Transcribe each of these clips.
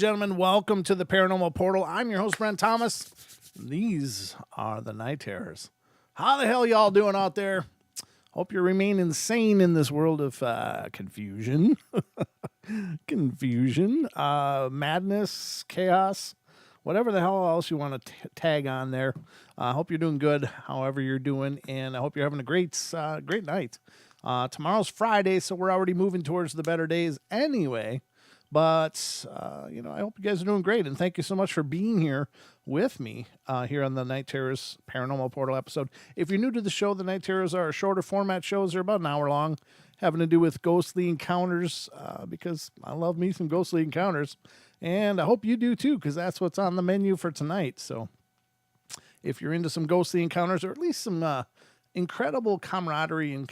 gentlemen, welcome to the Paranormal Portal. I'm your host, Brent Thomas. These are the Night Terrors. How the hell y'all doing out there? Hope you remain insane in this world of confusion, madness, chaos, whatever the hell else you want to tag on there. I hope you're doing good, however you're doing, and I hope you're having a great night. Tomorrow's Friday, so we're already moving towards the better days anyway. But, I hope you guys are doing great, and thank you so much for being here with me here on the Night Terrors Paranormal Portal episode. If you're new to the show, the Night Terrors are shorter format shows. They're about an hour long, having to do with ghostly encounters, because I love me some ghostly encounters, and I hope you do too, because that's what's on the menu for tonight. So if you're into some ghostly encounters, or at least some incredible camaraderie and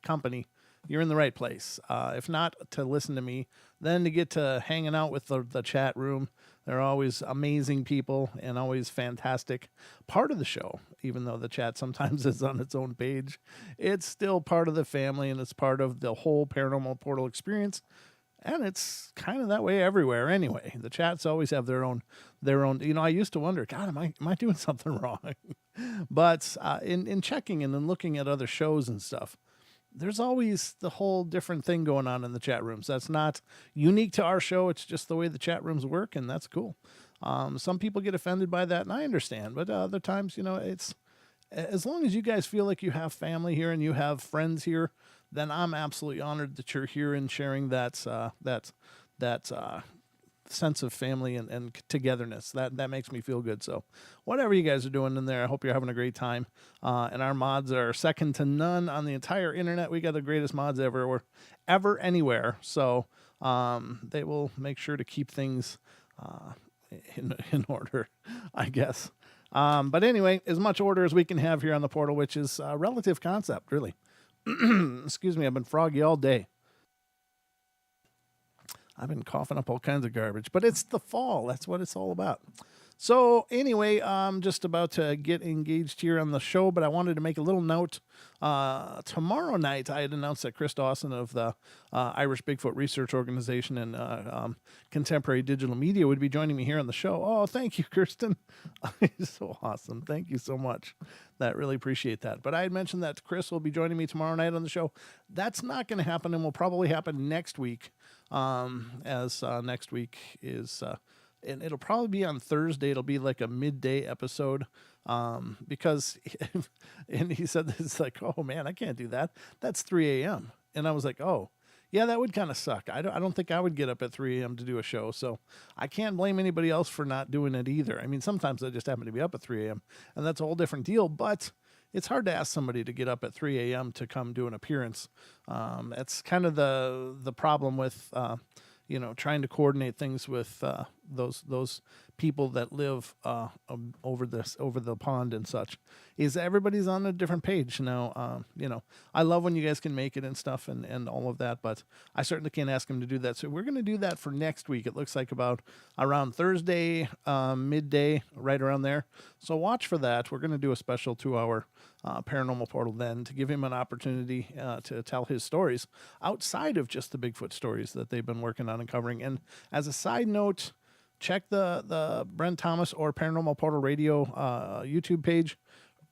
company, you're in the right place. If not to listen to me, then to get to hanging out with the chat room. They're always amazing people and always fantastic part of the show. Even though the chat sometimes is on its own page, it's still part of the family and it's part of the whole Paranormal Portal experience. And it's kind of that way everywhere anyway. The chats always have their own. I used to wonder, God, am I doing something wrong? But in checking and then looking at other shows and stuff, there's always the whole different thing going on in the chat rooms. That's not unique to our show. It's just the way the chat rooms work, and that's cool. Some people get offended by that, and I understand. But other times, it's as long as you guys feel like you have family here and you have friends here, then I'm absolutely honored that you're here and sharing that sense of family and togetherness. That makes me feel good. So whatever you guys are doing in there, I hope you're having a great time. And our mods are second to none on the entire internet. We got the greatest mods ever anywhere. So they will make sure to keep things in order, I guess. But anyway, as much order as we can have here on the portal, which is a relative concept, really. Excuse me, I've been froggy all day. I've been coughing up all kinds of garbage, but it's the fall. That's what it's all about. So anyway, I'm just about to get engaged here on the show, but I wanted to make a little note. Tomorrow night, I had announced that Chris Dawson of the Irish Bigfoot Research Organization and Contemporary Digital Media would be joining me here on the show. Oh, thank you, Kirsten. So awesome. Thank you so much. That really appreciate that. But I had mentioned that Chris will be joining me tomorrow night on the show. That's not going to happen and will probably happen next week, as next week is... and it'll probably be on Thursday. It'll be like a midday episode, because, and he said this, like, oh man, I can't do that. That's 3 a.m. And I was like, oh yeah, that would kind of suck. I don't think I would get up at 3 a.m. to do a show. So I can't blame anybody else for not doing it either. I mean, sometimes I just happen to be up at 3 a.m. and that's a whole different deal, but it's hard to ask somebody to get up at 3 a.m. to come do an appearance. That's kind of the problem with, trying to coordinate things with those people that live over the pond and such, is everybody's on a different page now. I love when you guys can make it and stuff and all of that, but I certainly can't ask them to do that. So we're going to do that for next week. It looks like about around Thursday, midday, right around there. So watch for that. We're going to do a special 2-hour Paranormal Portal then to give him an opportunity to tell his stories outside of just the Bigfoot stories that they've been working on and covering. And as a side note, check the Brent Thomas or Paranormal Portal Radio YouTube page.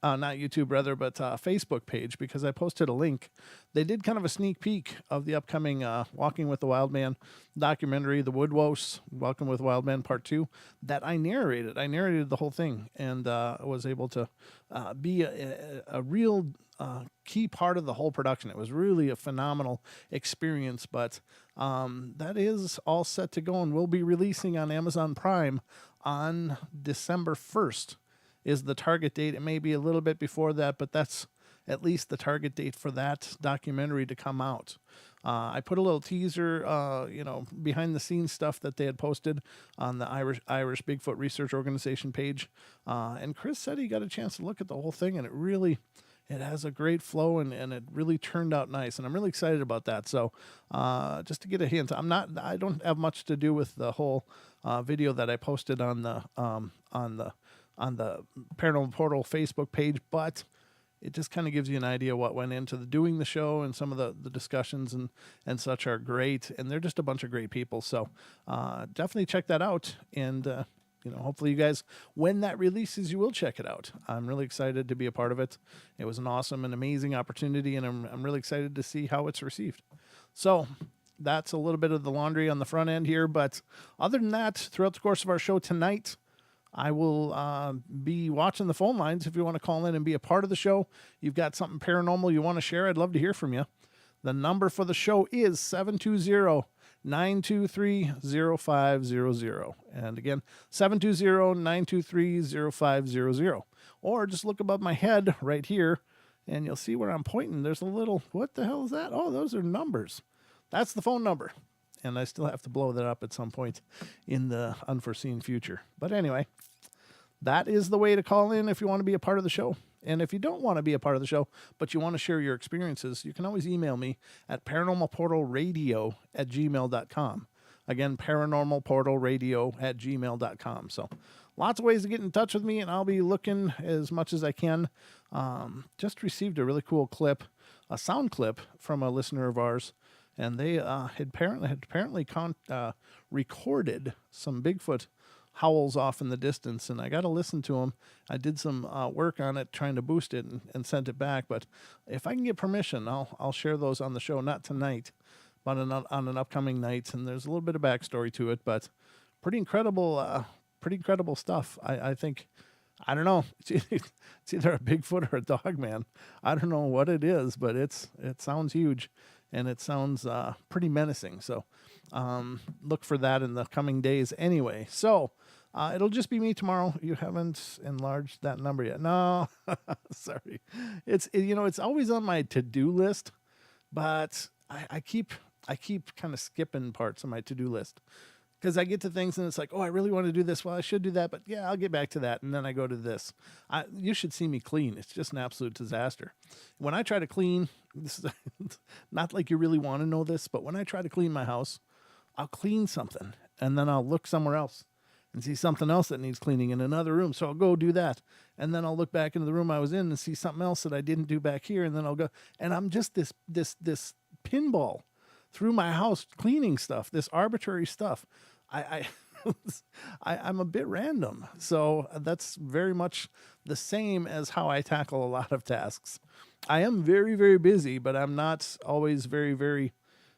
Not YouTube, rather, but Facebook page, because I posted a link. They did kind of a sneak peek of the upcoming Walking with the Wild Man documentary, The Woodwose, Welcome with Wild Man Part 2, that I narrated. I narrated the whole thing and was able to be a real key part of the whole production. It was really a phenomenal experience, but that is all set to go and will be releasing on Amazon Prime on December 1st. Is the target date. It may be a little bit before that, but that's at least the target date for that documentary to come out. I put a little teaser, behind the scenes stuff that they had posted on the Irish Bigfoot Research Organization page. And Chris said he got a chance to look at the whole thing, and it has a great flow and it really turned out nice. And I'm really excited about that. So, just to get a hint, I don't have much to do with the whole, video that I posted on the Paranormal Portal Facebook page, but it just kind of gives you an idea what went into doing the show, and some of the discussions and such are great, and they're just a bunch of great people. So definitely check that out, and hopefully you guys, when that releases, you will check it out. I'm really excited to be a part of it. It was an awesome and amazing opportunity, and I'm really excited to see how it's received. So that's a little bit of the laundry on the front end here, but other than that, throughout the course of our show tonight, I will be watching the phone lines. If you want to call in and be a part of the show, you've got something paranormal you want to share, I'd love to hear from you. The number for the show is 720-923-0500. And again, 720-923-0500. Or just look above my head right here, and you'll see where I'm pointing. There's a little, what the hell is that? Oh, those are numbers. That's the phone number. And I still have to blow that up at some point in the unforeseen future. But anyway, that is the way to call in if you want to be a part of the show. And if you don't want to be a part of the show, but you want to share your experiences, you can always email me at paranormalportalradio@gmail.com. Again, paranormalportalradio@gmail.com. So lots of ways to get in touch with me, and I'll be looking as much as I can. Just received a really cool clip, a sound clip from a listener of ours. And they had apparently recorded some Bigfoot howls off in the distance, and I got to listen to them. I did some work on it, trying to boost it and sent it back. But if I can get permission, I'll share those on the show, not tonight, but on an upcoming night. And there's a little bit of backstory to it, but pretty incredible stuff. I think. I don't know. It's either a Bigfoot or a dog, man. I don't know what it is, but it sounds huge. And it sounds pretty menacing. So look for that in the coming days anyway. So it'll just be me tomorrow. You haven't enlarged that number yet. No, sorry. It's always on my to-do list, but I keep kind of skipping parts of my to-do list. Because I get to things and it's like, oh, I really want to do this. Well, I should do that, but yeah, I'll get back to that. And then I go to this. You should see me clean. It's just an absolute disaster. When I try to clean, this is not like you really want to know this, but when I try to clean my house, I'll clean something and then I'll look somewhere else and see something else that needs cleaning in another room. So I'll go do that. And then I'll look back into the room I was in and see something else that I didn't do back here. And then I'll go, and I'm just this pinball through my house cleaning stuff, this arbitrary stuff. I'm a bit random. So that's very much the same as how I tackle a lot of tasks. I am very, very busy, but I'm not always very, very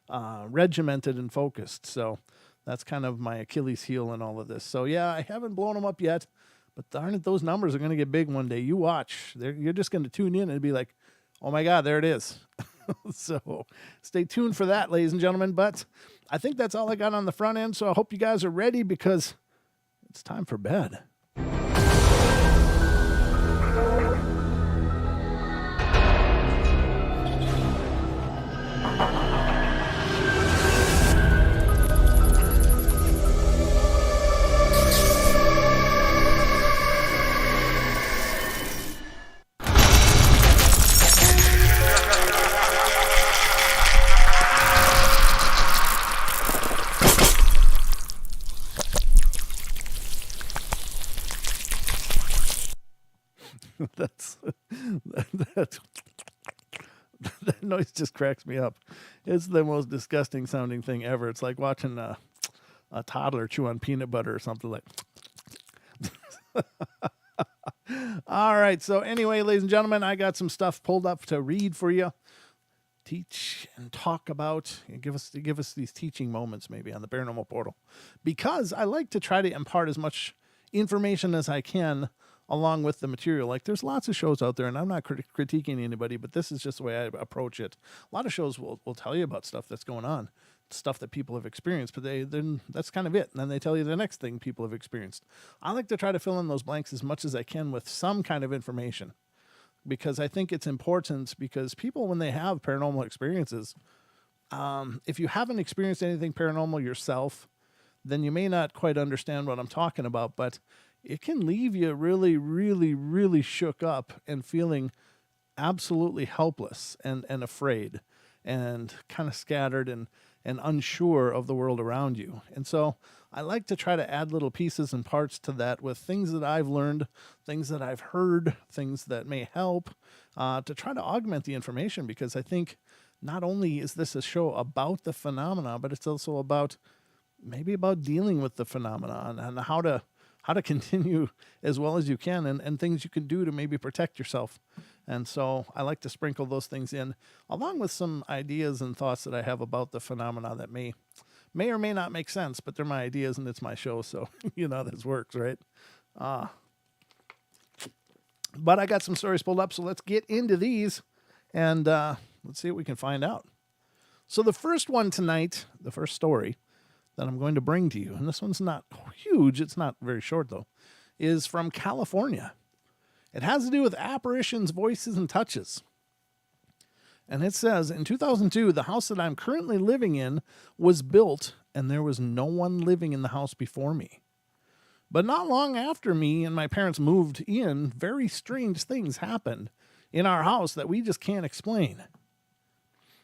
regimented and focused. So that's kind of my Achilles heel in all of this. So yeah, I haven't blown them up yet, but darn it, those numbers are going to get big one day. You watch. You're just going to tune in and be like, oh my God, there it is. So stay tuned for that, ladies and gentlemen. But I think that's all I got on the front end. So I hope you guys are ready, because it's time for bed. That noise just cracks me up. It's the most disgusting sounding thing ever. It's like watching a toddler chew on peanut butter or something like. All right. So anyway, ladies and gentlemen, I got some stuff pulled up to read for you, teach and talk about, and give us these teaching moments maybe on the Paranormal Portal, because I like to try to impart as much information as I can along with the material. Like, there's lots of shows out there, and I'm not critiquing anybody, but this is just the way I approach it. A lot of shows will tell you about stuff that's going on, stuff that people have experienced, but then that's kind of it. And then they tell you the next thing people have experienced. I like to try to fill in those blanks as much as I can with some kind of information, because I think it's important, because people, when they have paranormal experiences, if you haven't experienced anything paranormal yourself, then you may not quite understand what I'm talking about, but it can leave you really, really, really shook up and feeling absolutely helpless and afraid. and kind of scattered and unsure of the world around you. And so I like to try to add little pieces and parts to that with things that I've learned, things that I've heard, things that may help to try to augment the information, because I think not only is this a show about the phenomena, but it's also about maybe about dealing with the phenomenon and how to continue as well as you can, and things you can do to maybe protect yourself. And so I like to sprinkle those things in, along with some ideas and thoughts that I have about the phenomena that may or may not make sense, but they're my ideas and it's my show, so you know this works, right? But I got some stories pulled up, so let's get into these, and let's see what we can find out. So the first one tonight, the first story that I'm going to bring to you, and this one's not huge, it's not very short though, is from California. It has to do with apparitions, voices, and touches. And it says, in 2002, the house that I'm currently living in was built, and there was no one living in the house before me. But not long after me and my parents moved in, very strange things happened in our house that we just can't explain.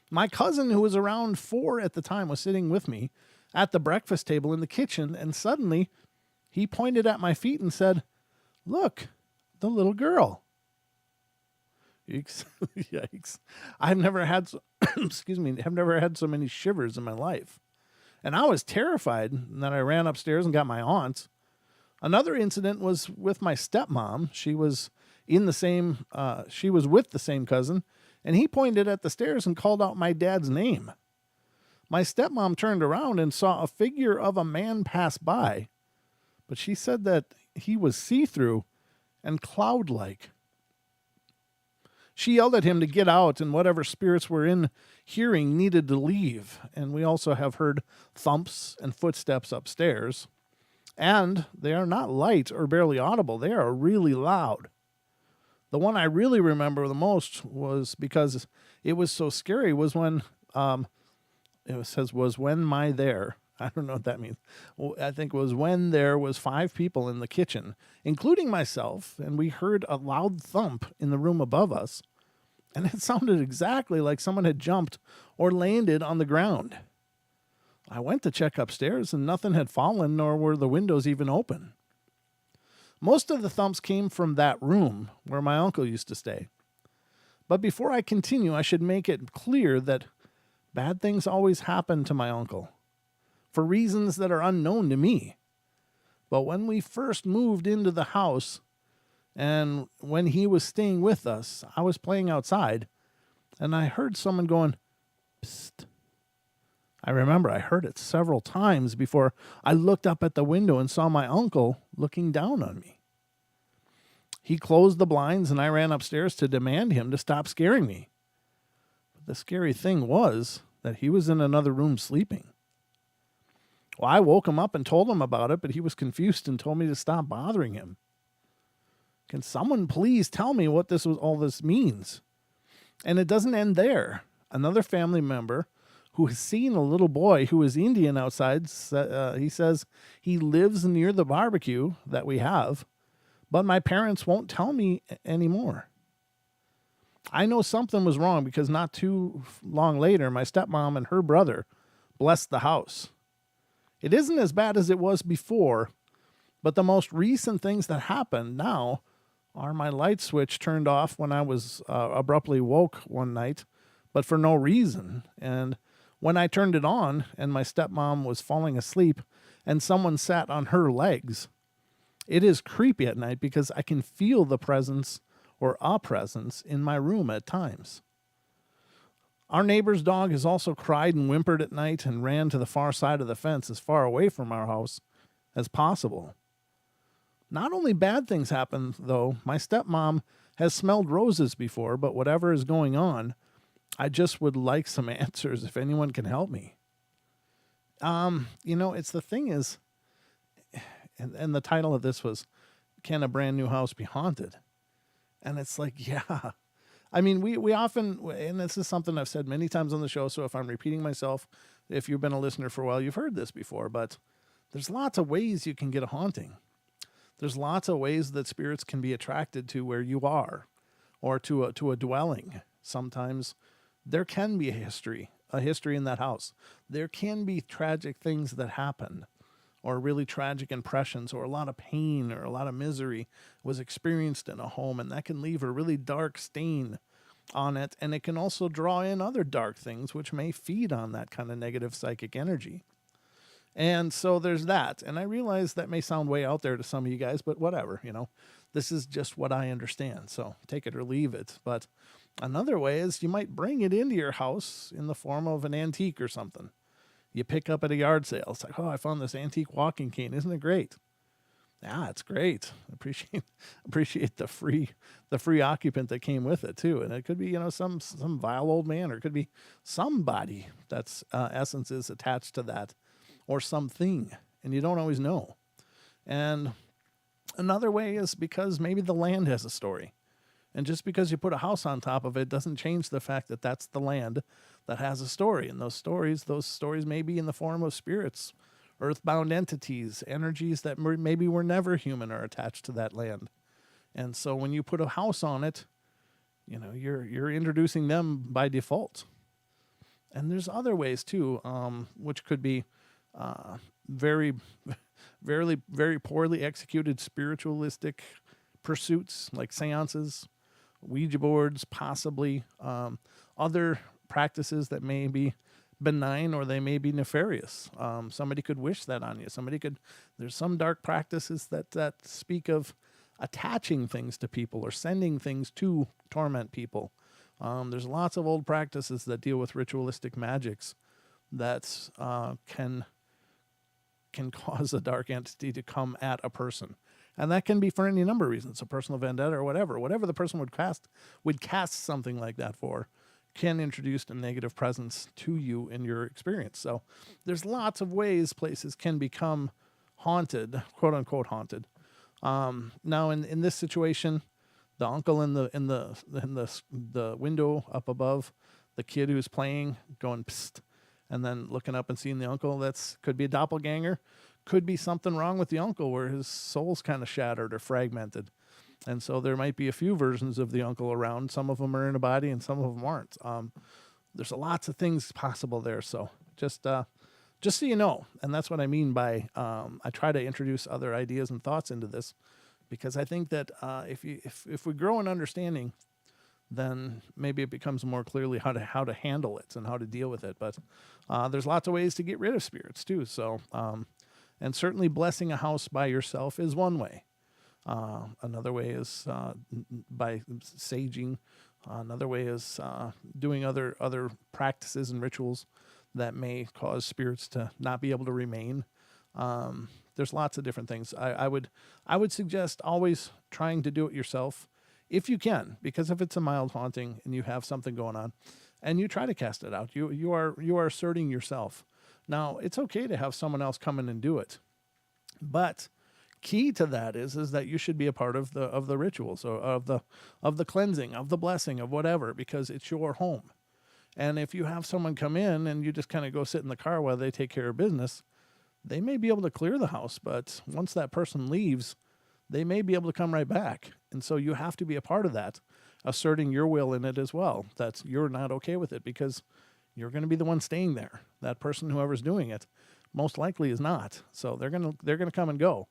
My cousin, who was around 4 at the time, was sitting with me at the breakfast table in the kitchen, and suddenly he pointed at my feet and said, "Look, the little girl." Yikes. I've never had I've never had so many shivers in my life. And I was terrified, and then I ran upstairs and got my aunt. Another incident was with my stepmom. She was with the same cousin, and he pointed at the stairs and called out my dad's name. My stepmom turned around and saw a figure of a man pass by, but she said that he was see-through and cloud-like. She yelled at him to get out, and whatever spirits were in hearing needed to leave. And we also have heard thumps and footsteps upstairs. And they are not light or barely audible. They are really loud. The one I really remember the most was, because it was so scary, was when was when my there. I don't know what that means. Well, I think it was when there was 5 people in the kitchen, including myself, and we heard a loud thump in the room above us, and it sounded exactly like someone had jumped or landed on the ground. I went to check upstairs, and nothing had fallen, nor were the windows even open. Most of the thumps came from that room where my uncle used to stay. But before I continue, I should make it clear that bad things always happen to my uncle, for reasons that are unknown to me. But when we first moved into the house, and when he was staying with us, I was playing outside, and I heard someone going, "Psst." I remember I heard it several times before I looked up at the window and saw my uncle looking down on me. He closed the blinds, and I ran upstairs to demand him to stop scaring me. But the scary thing was that he was in another room sleeping. Well, I woke him up and told him about it, but he was confused and told me to stop bothering him. Can someone please tell me what all this means? And it doesn't end there. Another family member who has seen a little boy who is Indian outside, he says he lives near the barbecue that we have, but my parents won't tell me anymore. I know something was wrong because not too long later, my stepmom and her brother blessed the house. It isn't as bad as it was before, but the most recent things that happened now are my light switch turned off when I was abruptly woke one night, but for no reason. And when I turned it on and my stepmom was falling asleep and someone sat on her legs, it is creepy at night because I can feel the presence or a presence in my room at times. Our neighbor's dog has also cried and whimpered at night and ran to the far side of the fence as far away from our house as possible. Not only bad things happen, though, my stepmom has smelled roses before, but whatever is going on, I just would like some answers if anyone can help me. It's the thing is, and the title of this was, "Can a Brand New House Be Haunted?" And it's like, yeah. I mean, we often, and this is something I've said many times on the show, so if I'm repeating myself, if you've been a listener for a while, you've heard this before, but there's lots of ways you can get a haunting. There's lots of ways that spirits can be attracted to where you are or to a dwelling. Sometimes there can be a history in that house. There can be tragic things that happen, or really tragic impressions, or a lot of pain or a lot of misery was experienced in a home, and that can leave a really dark stain on it. And it can also draw in other dark things which may feed on that kind of negative psychic energy. And so there's that. And I realize that may sound way out there to some of you guys, but whatever, this is just what I understand. So take it or leave it. But another way is you might bring it into your house in the form of an antique or something. You pick up at a yard sale. It's like, oh, I found this antique walking cane. Isn't it great? Yeah, it's great. Appreciate the free occupant that came with it too. And it could be, some vile old man, or it could be somebody that's essence is attached to that, or something, and you don't always know. And another way is because maybe the land has a story. And just because you put a house on top of it doesn't change the fact that that's the land that has a story. And those stories may be in the form of spirits, earthbound entities, energies that maybe were never human are attached to that land. And so when you put a house on it, you're introducing them by default. And there's other ways too, which could be very poorly executed spiritualistic pursuits, like seances, Ouija boards, possibly other practices that may be benign, or they may be nefarious. Somebody could wish that on you. There's some dark practices that speak of attaching things to people or sending things to torment people. There's lots of old practices that deal with ritualistic magics that can cause a dark entity to come at a person. And that can be for any number of reasons, a personal vendetta or whatever the person would cast something like that for, can introduce a negative presence to you in your experience. So there's lots of ways places can become haunted, quote unquote haunted. Now in this situation, the uncle in the window up above, the kid who's playing, going psst, and then looking up and seeing the uncle, could be a doppelganger. Could be something wrong with the uncle where his soul's kind of shattered or fragmented. And so there might be a few versions of the uncle around. Some of them are in a body and some of them aren't. There's lots of things possible there. So just so you know, and that's what I mean by I try to introduce other ideas and thoughts into this, because I think that if we grow in understanding, then maybe it becomes more clearly how to handle it and how to deal with it. But there's lots of ways to get rid of spirits too. So and certainly blessing a house by yourself is one way. Another way is by saging. Another way is doing other practices and rituals that may cause spirits to not be able to remain. There's lots of different things. I would suggest always trying to do it yourself if you can, because if it's a mild haunting and you have something going on and you try to cast it out, you are asserting yourself. Now, it's okay to have someone else come in and do it, but key to that is that you should be a part of the rituals, or of the cleansing, of the blessing, of whatever, because it's your home. And if you have someone come in and you just kind of go sit in the car while they take care of business, they may be able to clear the house, but once that person leaves, they may be able to come right back. And so you have to be a part of that, asserting your will in it as well, that you're not okay with it, because you're going to be the one staying there. That person, whoever's doing it, most likely is not. So they're going to come and go,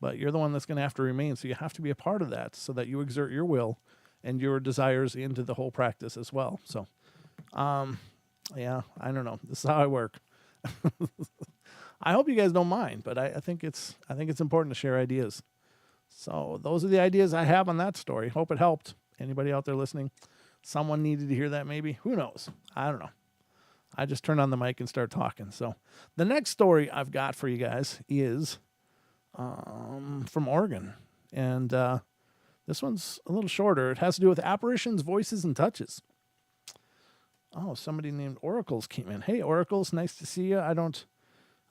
but you're the one that's going to have to remain. So you have to be a part of that, so that you exert your will and your desires into the whole practice as well. So, yeah, I don't know. This is how I work. I hope you guys don't mind, but I think it's important to share ideas. So those are the ideas I have on that story. Hope it helped. Anybody out there listening? Someone needed to hear that maybe. Who knows? I don't know. I just turn on the mic and start talking. So the next story I've got for you guys is from Oregon. And this one's a little shorter. It has to do with apparitions, voices, and touches. Oh, somebody named Oracles came in. Hey, Oracles, nice to see you. I don't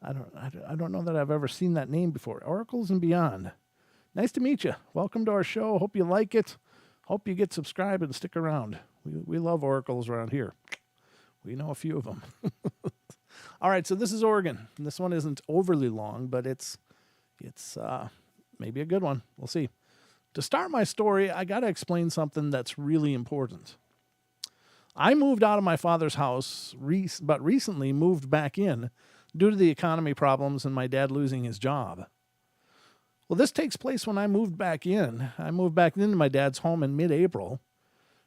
know that I've ever seen that name before. Oracles and Beyond. Nice to meet you. Welcome to our show. Hope you like it. Hope you get subscribed and stick around. We love oracles around here. We know a few of them. All right, so this is Oregon. This one isn't overly long, but it's maybe a good one. We'll see. To start my story, I got to explain something that's really important. I moved out of my father's house, but recently moved back in due to the economy problems and my dad losing his job. Well, this takes place when I moved back in. I moved back into my dad's home in mid-April.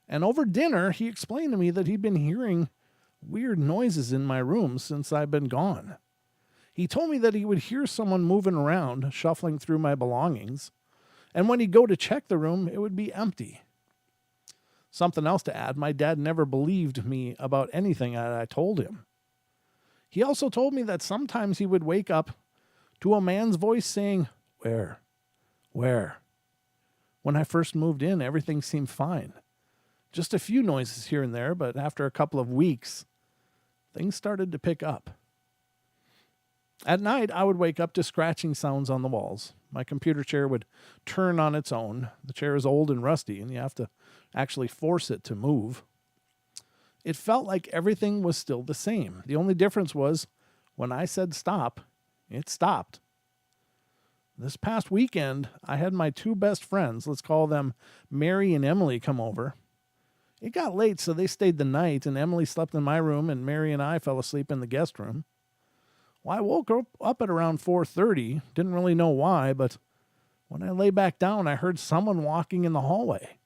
And over dinner, he explained to me that he'd been hearing weird noises in my room since I've been gone. He told me that he would hear someone moving around, shuffling through my belongings. And when he'd go to check the room, it would be empty. Something else to add, my dad never believed me about anything that I told him. He also told me that sometimes he would wake up to a man's voice saying, "Where? Where?" When I first moved in, everything seemed fine. Just a few noises here and there, but after a couple of weeks, things started to pick up. At night, I would wake up to scratching sounds on the walls. My computer chair would turn on its own. The chair is old and rusty, and you have to actually force it to move. It felt like everything was still the same. The only difference was when I said stop, it stopped. This past weekend, I had my two best friends, let's call them Mary and Emily, come over. It got late, so they stayed the night, and Emily slept in my room, and Mary and I fell asleep in the guest room. Well, I woke up at around 4:30, didn't really know why, but when I lay back down, I heard someone walking in the hallway.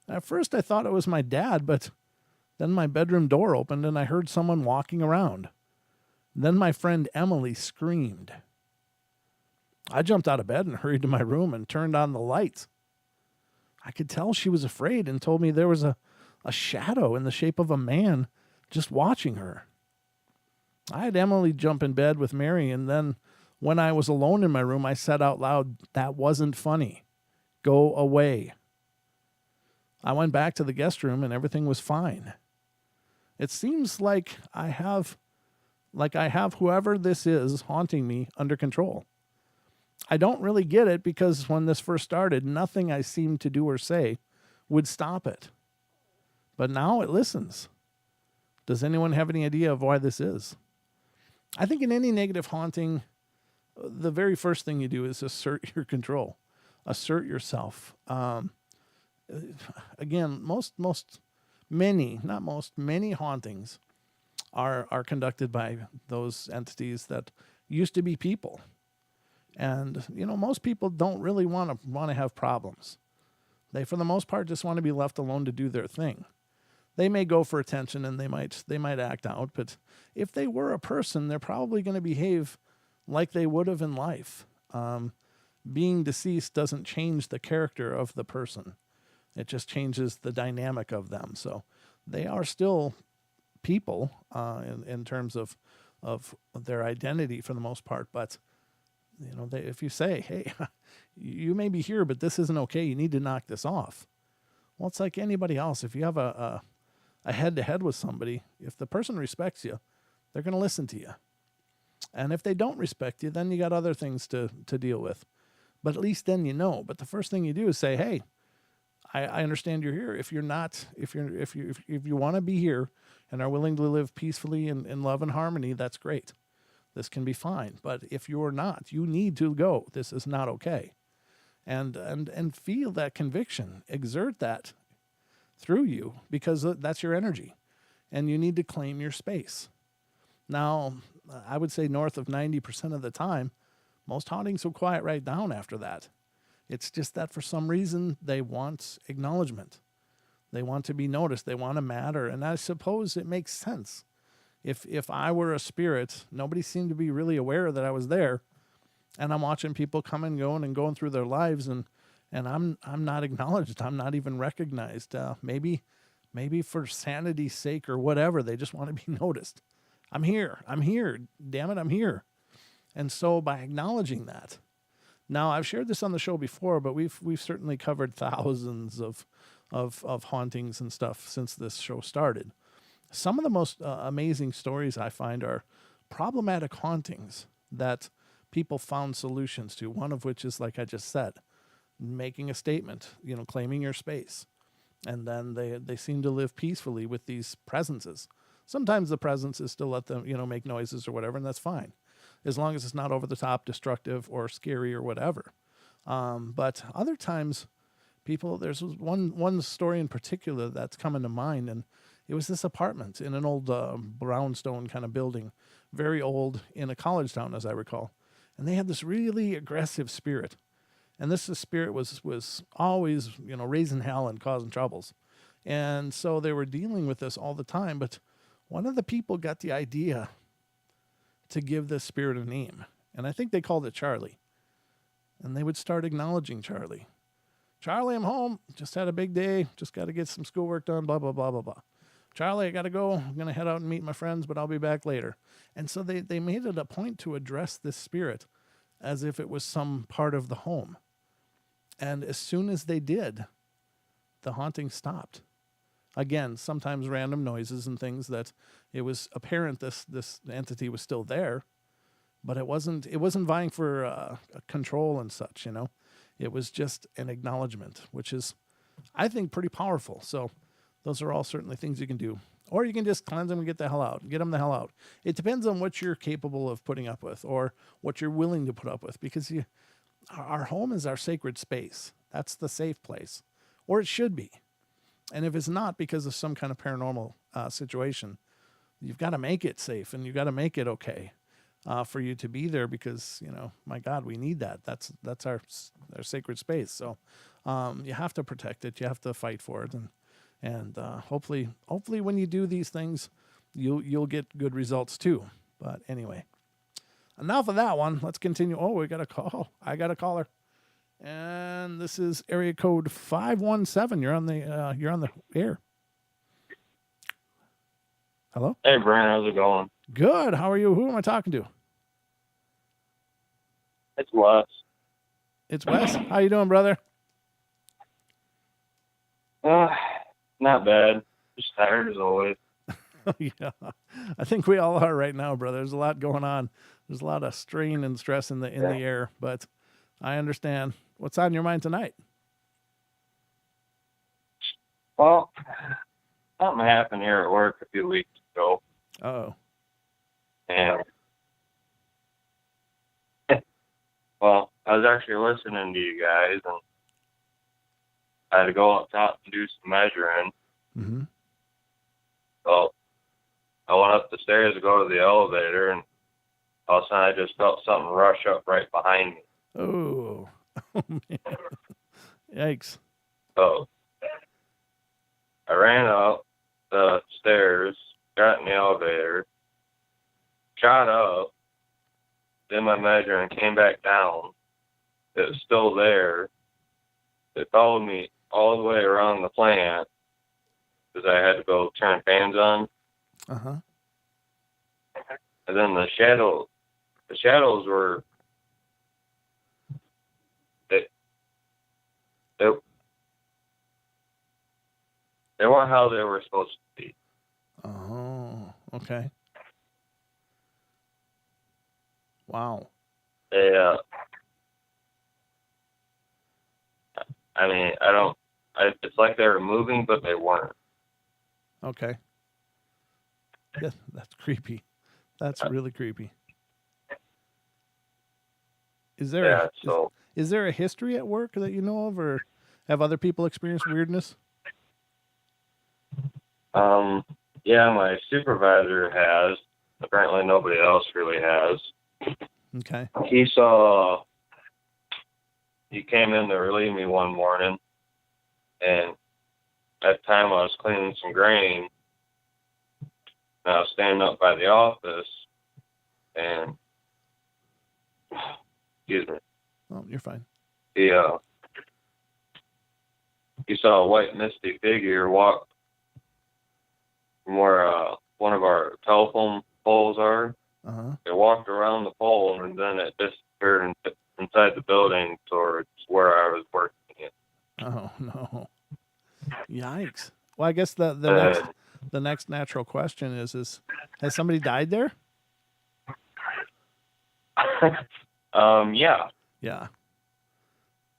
At first, I thought it was my dad, but then my bedroom door opened, and I heard someone walking around. Then my friend Emily screamed. I jumped out of bed and hurried to my room and turned on the lights. I could tell she was afraid and told me there was a shadow in the shape of a man just watching her. I had Emily jump in bed with Mary, and then when I was alone in my room, I said out loud, "That wasn't funny. Go away." I went back to the guest room and everything was fine. It seems like I have whoever this is haunting me under control. I don't really get it because when this first started, nothing I seemed to do or say would stop it. But now it listens. Does anyone have any idea of why this is? I think in any negative haunting, the very first thing you do is assert your control. Assert yourself. Again, many hauntings are conducted by those entities that used to be people. And, most people don't really want to have problems. They, for the most part, just want to be left alone to do their thing. They may go for attention and they might act out, but if they were a person, they're probably going to behave like they would have in life. Being deceased doesn't change the character of the person. It just changes the dynamic of them. So they are still people in terms of their identity for the most part. But, if you say, "Hey, you may be here, but this isn't okay. You need to knock this off." Well, it's like anybody else. If you have a head-to-head with somebody, if the person respects you, they're going to listen to you. And if they don't respect you, then you got other things to deal with. But at least then you know. But the first thing you do is say, "Hey, I understand you're here. If you want to be here and are willing to live peacefully in love and harmony, that's great. This can be fine. But if you're not, you need to go. This is not okay." And feel that conviction. Exert that through you because that's your energy. And you need to claim your space. Now, I would say north of 90% of the time, most hauntings will quiet right down after that. It's just that for some reason, they want acknowledgement. They want to be noticed. They want to matter. And I suppose it makes sense. If I were a spirit, nobody seemed to be really aware that I was there. And I'm watching people come and going through their lives, and I'm not acknowledged. I'm not even recognized. Maybe for sanity's sake or whatever, they just want to be noticed. I'm here. Damn it, I'm here. And so by acknowledging that, now I've shared this on the show before, but we've certainly covered thousands of hauntings and stuff since this show started. Some of the most amazing stories I find are problematic hauntings that people found solutions to. One of which is, like I just said, making a statement, claiming your space. And then they seem to live peacefully with these presences. Sometimes the presences still let them, make noises or whatever, and that's fine, as long as it's not over the top, destructive, or scary or whatever. But other times, there's one story in particular that's coming to mind, and It was this apartment in an old brownstone kind of building, very old, in a college town, as I recall. And they had this really aggressive spirit. And this spirit was always, raising hell and causing troubles. And so they were dealing with this all the time. But one of the people got the idea to give this spirit a name. And I think they called it Charlie. And they would start acknowledging Charlie. Charlie, I'm home. Just had a big day. Just got to get some schoolwork done, blah, blah, blah, blah, blah. Charlie, I got to go. I'm going to head out and meet my friends, but I'll be back later. And so they made it a point to address this spirit as if it was some part of the home. And as soon as they did, the haunting stopped. Again, sometimes random noises and things that it was apparent this entity was still there, but it wasn't vying for control and such, It was just an acknowledgement, which is, I think, pretty powerful. So those are all certainly things you can do. Or you can just cleanse them and get the hell out. Get them the hell out. It depends on what you're capable of putting up with or what you're willing to put up with, because our home is our sacred space. That's the safe place, or it should be. And if it's not because of some kind of paranormal situation, you've got to make it safe and you've got to make it okay for you to be there, because, my God, we need that. That's our sacred space. So you have to protect it. You have to fight for it. And hopefully when you do these things, you'll get good results too. But anyway, enough of that one. Let's continue. Oh, we got a call. I got a caller. And this is area code 517. You're on the air. Hello? Hey, Brian. How's it going? Good. How are you? Who am I talking to? It's Wes. It's Wes. How you doing, brother? Not bad. Just tired as always. Yeah. I think we all are right now, brother. There's a lot going on. There's a lot of strain and stress in the air, but I understand. What's on your mind tonight? Well, something happened here at work a few weeks ago. Uh-oh. And, well, I was actually listening to you guys, and I had to go up top and do some measuring. Mm-hmm. So I went up the stairs to go to the elevator, and all of a sudden I just felt something rush up right behind me. Oh, man. Yikes. So I ran up the stairs, got in the elevator, shot up, did my measure, and came back down. It was still there. It followed me all the way around the plant because I had to go turn fans on. Uh-huh. And then the shadows were, they weren't how they were supposed to be. Oh, okay. Wow. They, it's like they were moving, but they weren't. Okay. Yeah, that's creepy. That's really creepy. Is there is there a history at work that you know of, or have other people experienced weirdness? Yeah, my supervisor has. Apparently nobody else really has. Okay. He came in to relieve me one morning, and at the time I was cleaning some grain, and I was standing up by the office, and, excuse me. Oh, you're fine. He saw a white misty figure walk from where one of our telephone poles are. Uh-huh. It walked around the pole, and then it disappeared inside the building towards where I was working. Oh, no. Yikes. Well, I guess the next natural question is has somebody died there? Yeah. Yeah.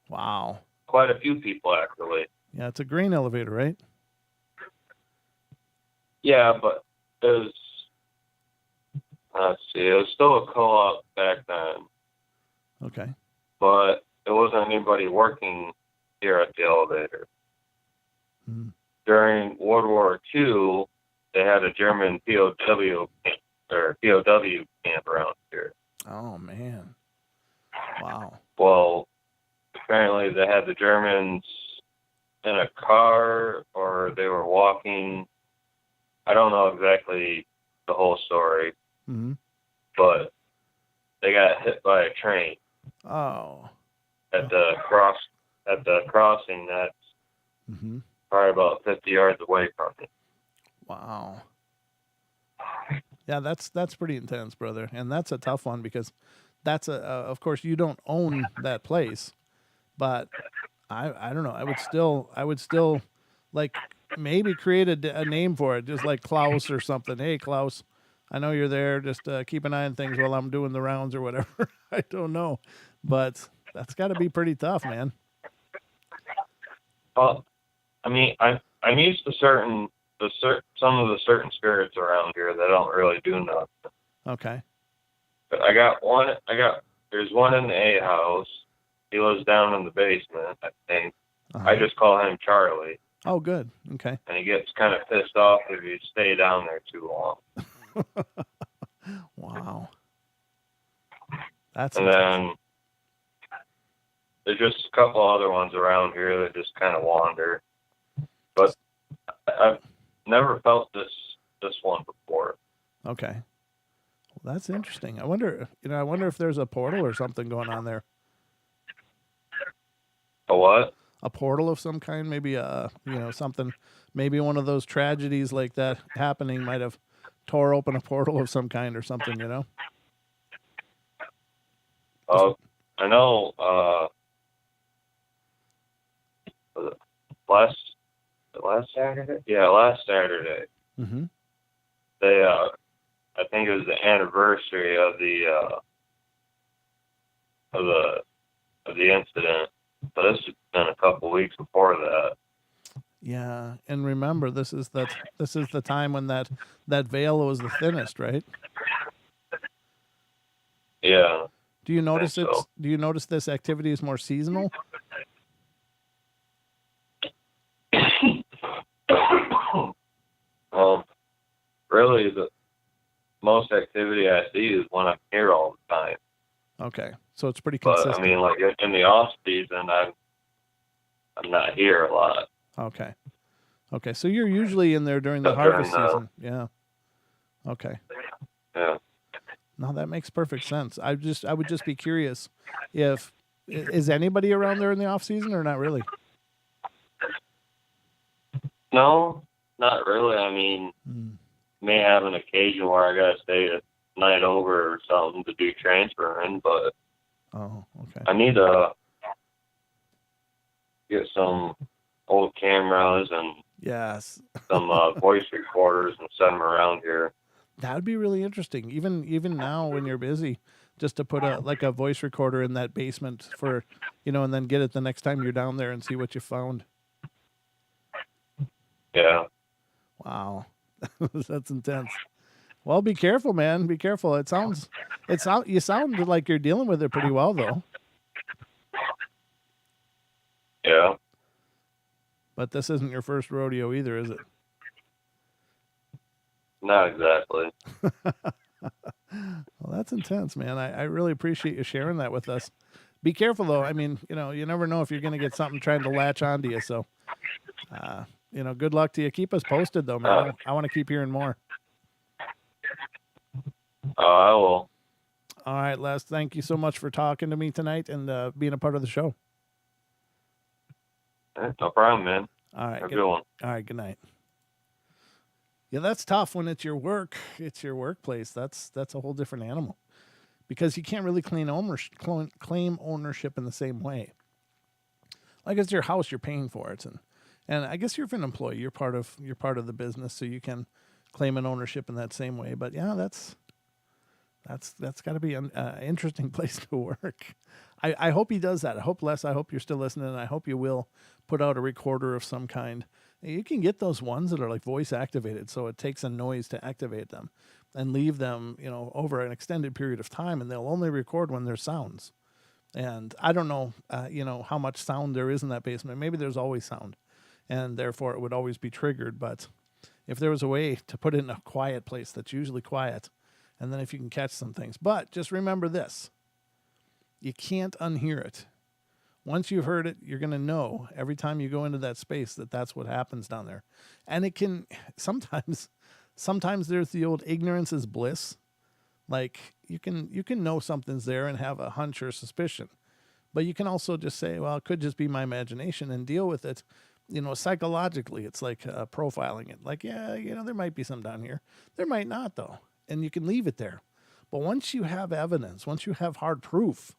Wow. Quite a few people, actually. Yeah, it's a grain elevator, right? Yeah, but it was, it was still a co-op back then. Okay. But it wasn't anybody working here at the elevator. Mm-hmm. During World War II, they had a German POW camp around here. Oh man. Wow. Well, apparently they had the Germans in a car or they were walking. I don't know exactly the whole story, Mm-hmm. but they got hit by a train Oh. at the crossing that's Mm-hmm. probably about 50 yards away from it. Wow. Yeah, that's pretty intense, brother, and that's a tough one because that's of course you don't own that place, but I don't know. I would still like maybe create a name for it, just like Klaus or something. Hey, Klaus, I know you're there. Just keep an eye on things while I'm doing the rounds or whatever. I don't know, but that's got to be pretty tough, man. Well, I mean, I'm used to some of the certain spirits around here that don't really do nothing. Okay. But there's one in the A house. He lives down in the basement, I think. Uh-huh. I just call him Charlie, Oh, good. Okay. and he gets kind of pissed off if you stay down there too long. Wow. That's And then there's just a couple other ones around here that just kind of wander. But I've never felt this one before. okay. Well, that's interesting. I wonder if there's a portal or something going on there. A what? A portal of some kind, maybe something, maybe one of those tragedies like that happening might have tore open a portal of some kind or something, I know. Was it last Saturday? Yeah, last Saturday. Mm-hmm. They I think it was the anniversary of the incident. But this has been a couple weeks before that. Yeah, and remember, this is the time when that veil was the thinnest, right? Yeah. Do you notice so. Do you notice this activity is more seasonal? Really, the most activity I see is when I'm here all the time. Okay, so it's pretty consistent. But I mean, like in the off season, I'm not here a lot. Okay. Okay, so you're usually in there during the harvest season. Yeah. Okay. Yeah. No, that makes perfect sense. I would just be curious if is anybody around there in the off season or not really? No, not really. I mean, may have an occasion where I gotta stay a night over or something to do transferring, but okay. I need to get some old cameras and yes, some voice recorders and set them around here. That would be really interesting. Even now when you're busy, just to put a voice recorder in that basement for, and then get it the next time you're down there and see what you found. Yeah. Wow. That's intense. Well, be careful, man. Be careful. You sound like you're dealing with it pretty well though. Yeah. But this isn't your first rodeo either, is it? Not exactly. Well, that's intense, man. I really appreciate you sharing that with us. Be careful, though. I mean, you never know if you're going to get something trying to latch onto you. So, good luck to you. Keep us posted, though, man. I want to keep hearing more. I will. All right, Les. Thank you so much for talking to me tonight and being a part of the show. No problem, man. All right. Have a good one. All right. Good night. Yeah, that's tough when it's your work. It's your workplace. That's a whole different animal because you can't really claim ownership in the same way. Like it's your house, you're paying for it, and I guess you're an employee. You're part of the business, so you can claim an ownership in that same way. But yeah, that's got to be an interesting place to work. I hope he does that. I hope you're still listening, and I hope you will put out a recorder of some kind. You can get those ones that are like voice activated, so it takes a noise to activate them and leave them, over an extended period of time, and they'll only record when there's sounds. And I don't know, how much sound there is in that basement. Maybe there's always sound, and therefore it would always be triggered. But if there was a way to put it in a quiet place that's usually quiet, and then if you can catch some things. But just remember this. You can't unhear it. Once you've heard it, you're going to know every time you go into that space that that's what happens down there. And it can sometimes there's the old ignorance is bliss. Like you can know something's there and have a hunch or suspicion. But you can also just say, well, it could just be my imagination and deal with it, psychologically. It's like profiling it. Like, yeah, there might be some down here. There might not, though. And you can leave it there. But once you have evidence, once you have hard proof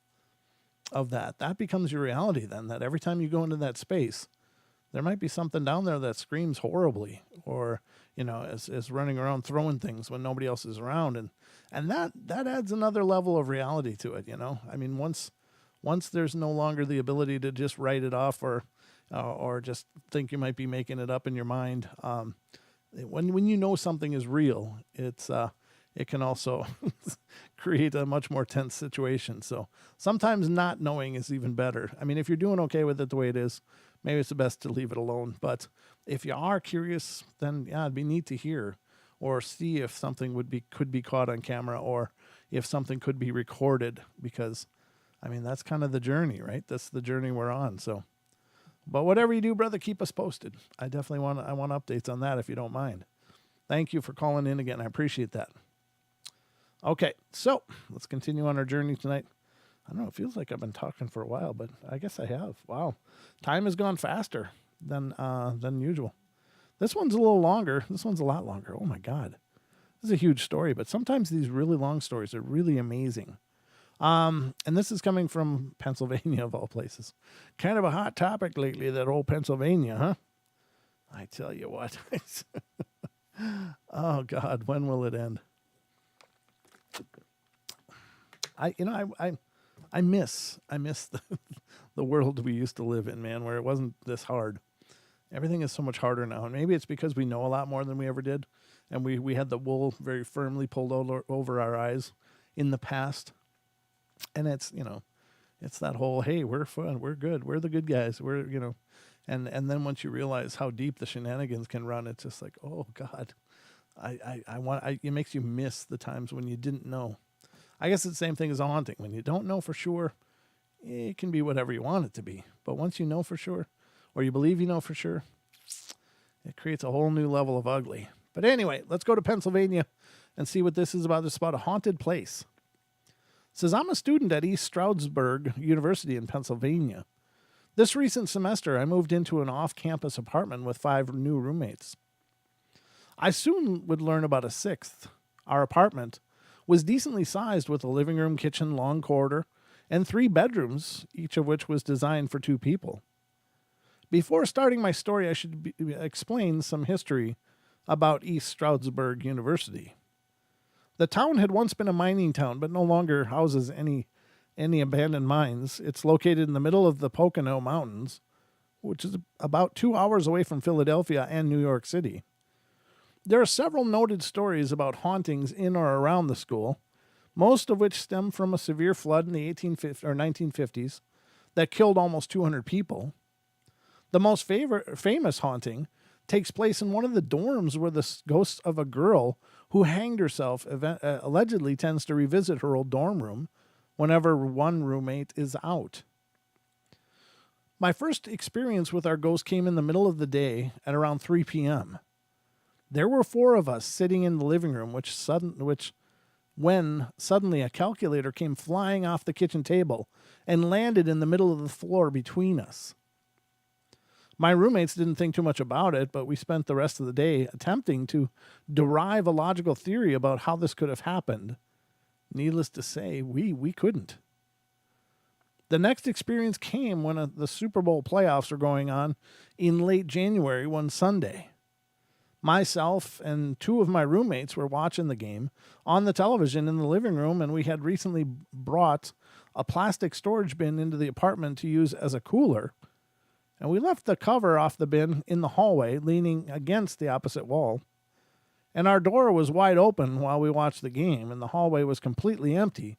of that becomes your reality then, that every time you go into that space, there might be something down there that screams horribly or, is running around throwing things when nobody else is around. And that adds another level of reality to it, I mean, once there's no longer the ability to just write it off or just think you might be making it up in your mind, when you know something is real, it can also create a much more tense situation. So sometimes not knowing is even better. I mean, if you're doing okay with it the way it is, maybe it's the best to leave it alone. But if you are curious, then yeah, it'd be neat to hear or see if something could be caught on camera or if something could be recorded, because I mean, that's kind of the journey, right? That's the journey we're on. So, but whatever you do, brother, keep us posted. I definitely want updates on that if you don't mind. Thank you for calling in again. I appreciate that. Okay, so let's continue on our journey tonight. I don't know, it feels like I've been talking for a while, but I guess I have. Wow. Time has gone faster than usual. This one's a little longer. This one's a lot longer. Oh my God. This is a huge story, but sometimes these really long stories are really amazing. And this is coming from Pennsylvania, of all places. Kind of a hot topic lately, that old Pennsylvania, huh? I tell you what. Oh God, when will it end? I miss the world we used to live in, man, where it wasn't this hard. Everything is so much harder now, and maybe it's because we know a lot more than we ever did, and we had the wool very firmly pulled over our eyes in the past. And it's that whole, hey, we're fun, we're good, we're the good guys, and then once you realize how deep the shenanigans can run, it's just like, oh God, it makes you miss the times when you didn't know. I guess it's the same thing as a haunting. When you don't know for sure, it can be whatever you want it to be. But once you know for sure, or you believe you know for sure, it creates a whole new level of ugly. But anyway, let's go to Pennsylvania and see what this is about. This is about a haunted place. It says, I'm a student at East Stroudsburg University in Pennsylvania. This recent semester, I moved into an off-campus apartment with 5 new roommates. I soon would learn about a sixth. Our apartment was decently sized with a living room, kitchen, long corridor, and 3 bedrooms, each of which was designed for 2 people. Before starting my story, I should explain some history about East Stroudsburg University. The town had once been a mining town, but no longer houses any abandoned mines. It's located in the middle of the Pocono Mountains, which is about 2 hours away from Philadelphia and New York City. There are several noted stories about hauntings in or around the school, most of which stem from a severe flood in the 1950s that killed almost 200 people. The most famous haunting takes place in one of the dorms where the ghost of a girl who hanged herself allegedly tends to revisit her old dorm room whenever one roommate is out. My first experience with our ghost came in the middle of the day at around 3 p.m. There were 4 of us sitting in the living room, when suddenly a calculator came flying off the kitchen table and landed in the middle of the floor between us. My roommates didn't think too much about it, but we spent the rest of the day attempting to derive a logical theory about how this could have happened. Needless to say, we couldn't. The next experience came when the Super Bowl playoffs were going on in late January one Sunday. Myself and 2 of my roommates were watching the game on the television in the living room, and we had recently brought a plastic storage bin into the apartment to use as a cooler. And we left the cover off the bin in the hallway, leaning against the opposite wall. And our door was wide open while we watched the game, and the hallway was completely empty.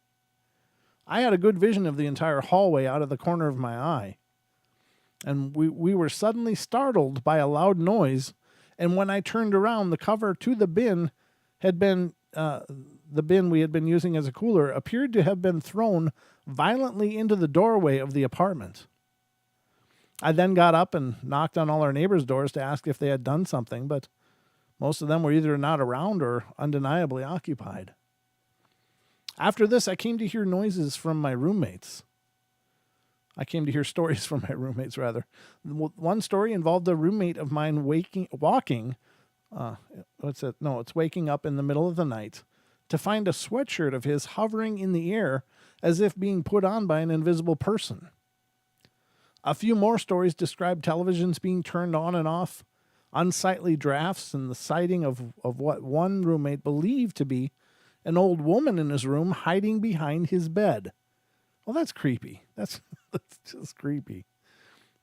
I had a good vision of the entire hallway out of the corner of my eye. And we were suddenly startled by a loud noise And when I turned around, the cover to the bin had been, the bin we had been using as a cooler appeared to have been thrown violently into the doorway of the apartment. I then got up and knocked on all our neighbors' doors to ask if they had done something, but most of them were either not around or undeniably occupied. After this, I came to hear noises from my roommates. I came to hear stories from my roommates, rather. One story involved a roommate of mine waking up in the middle of the night to find a sweatshirt of his hovering in the air as if being put on by an invisible person. A few more stories described televisions being turned on and off, unsightly drafts, and the sighting of what one roommate believed to be an old woman in his room hiding behind his bed. Well, that's creepy. That's just creepy.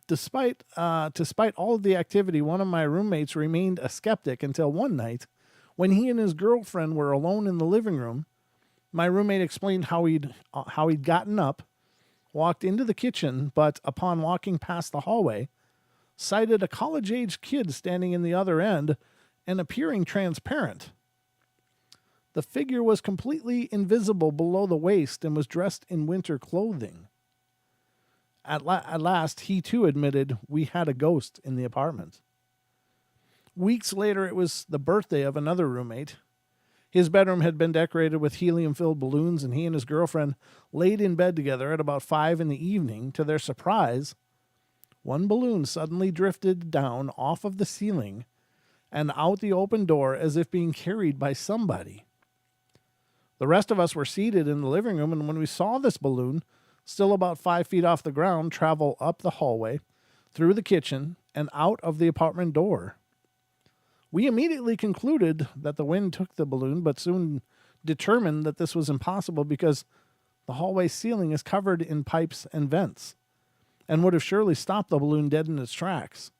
Despite all of the activity, one of my roommates remained a skeptic until one night when he and his girlfriend were alone in the living room. My roommate explained how he'd gotten up, walked into the kitchen, but upon walking past the hallway, sighted a college-age kid standing in the other end and appearing transparent. The figure was completely invisible below the waist and was dressed in winter clothing. At last, he too admitted we had a ghost in the apartment. Weeks later, it was the birthday of another roommate. His bedroom had been decorated with helium-filled balloons, and he and his girlfriend laid in bed together at about 5 p.m. To their surprise, one balloon suddenly drifted down off of the ceiling and out the open door as if being carried by somebody. The rest of us were seated in the living room, and when we saw this balloon, still about 5 feet off the ground, travel up the hallway, through the kitchen, and out of the apartment door. We immediately concluded that the wind took the balloon, but soon determined that this was impossible because the hallway ceiling is covered in pipes and vents, and would have surely stopped the balloon dead in its tracks.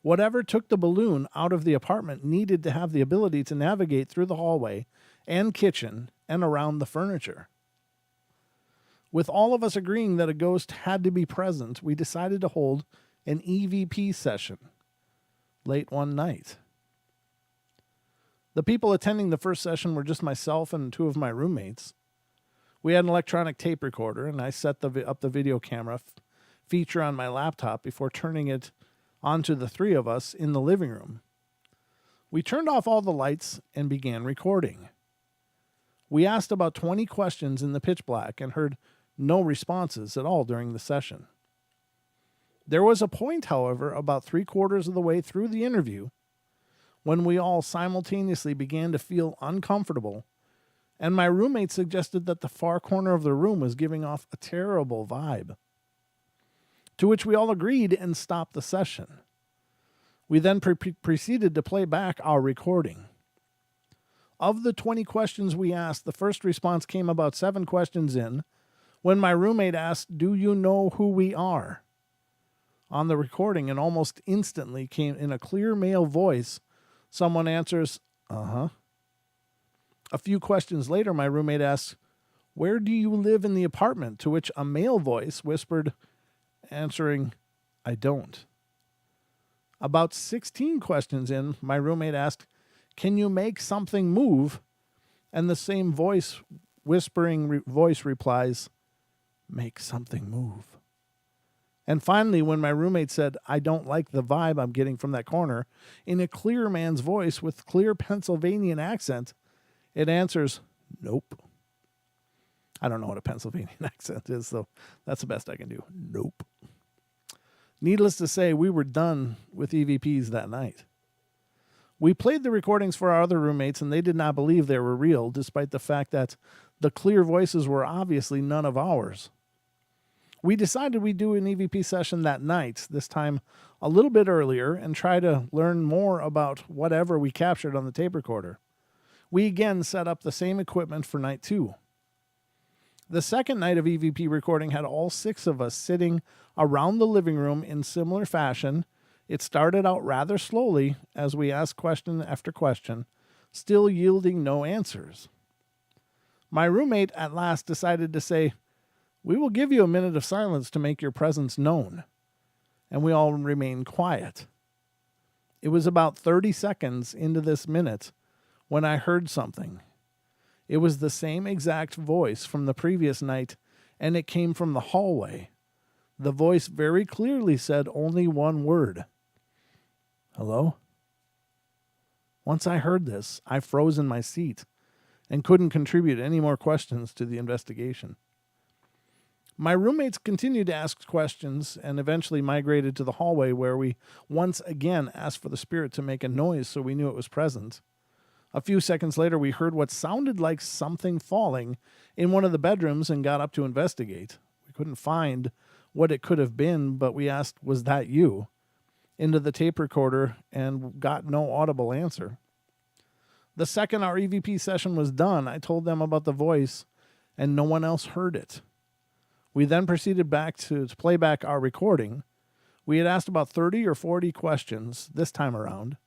Whatever took the balloon out of the apartment needed to have the ability to navigate through the hallway and kitchen and around the furniture. With all of us agreeing that a ghost had to be present, we decided to hold an EVP session late one night. The people attending the first session were just myself and 2 of my roommates. We had an electronic tape recorder, and I set up the video camera feature on my laptop before turning it onto the 3 of us in the living room. We turned off all the lights and began recording. We asked about 20 questions in the pitch black and heard no responses at all during the session. There was a point, however, about 3/4 of the way through the interview when we all simultaneously began to feel uncomfortable, and my roommate suggested that the far corner of the room was giving off a terrible vibe. To which we all agreed and stopped the session. We then proceeded to play back our recording. Of the 20 questions we asked, the first response came about 7 questions in, when my roommate asked, "Do you know who we are?" On the recording, and almost instantly came in a clear male voice, someone answers, "Uh-huh." A few questions later, my roommate asks, "Where do you live in the apartment?" To which a male voice whispered, answering, "I don't." About 16 questions in, my roommate asked, "Can you make something move?" And the same voice replies, "Make something move." And finally, when my roommate said, "I don't like the vibe I'm getting from that corner," in a clear man's voice with clear Pennsylvanian accent, it answers, "Nope." I don't know what a Pennsylvanian accent is, so that's the best I can do. Nope. Needless to say, we were done with EVPs that night. We played the recordings for our other roommates, and they did not believe they were real, despite the fact that the clear voices were obviously none of ours. We decided we'd do an EVP session that night, this time a little bit earlier, and try to learn more about whatever we captured on the tape recorder. We again set up the same equipment for night 2. The second night of EVP recording had all 6 of us sitting around the living room in similar fashion. It started out rather slowly as we asked question after question, still yielding no answers. My roommate at last decided to say, "We will give you a minute of silence to make your presence known." And we all remained quiet. It was about 30 seconds into this minute when I heard something. It was the same exact voice from the previous night, and it came from the hallway. The voice very clearly said only one word. Hello? Once I heard this, I froze in my seat and couldn't contribute any more questions to the investigation. My roommates continued to ask questions and eventually migrated to the hallway, where we once again asked for the spirit to make a noise so we knew it was present. A few seconds later, we heard what sounded like something falling in one of the bedrooms and got up to investigate. We couldn't find what it could have been, but we asked, "Was that you?" into the tape recorder and got no audible answer. The second our EVP session was done, I told them about the voice, and no one else heard it. We then proceeded back to play back our recording. We had asked about 30 or 40 questions this time around.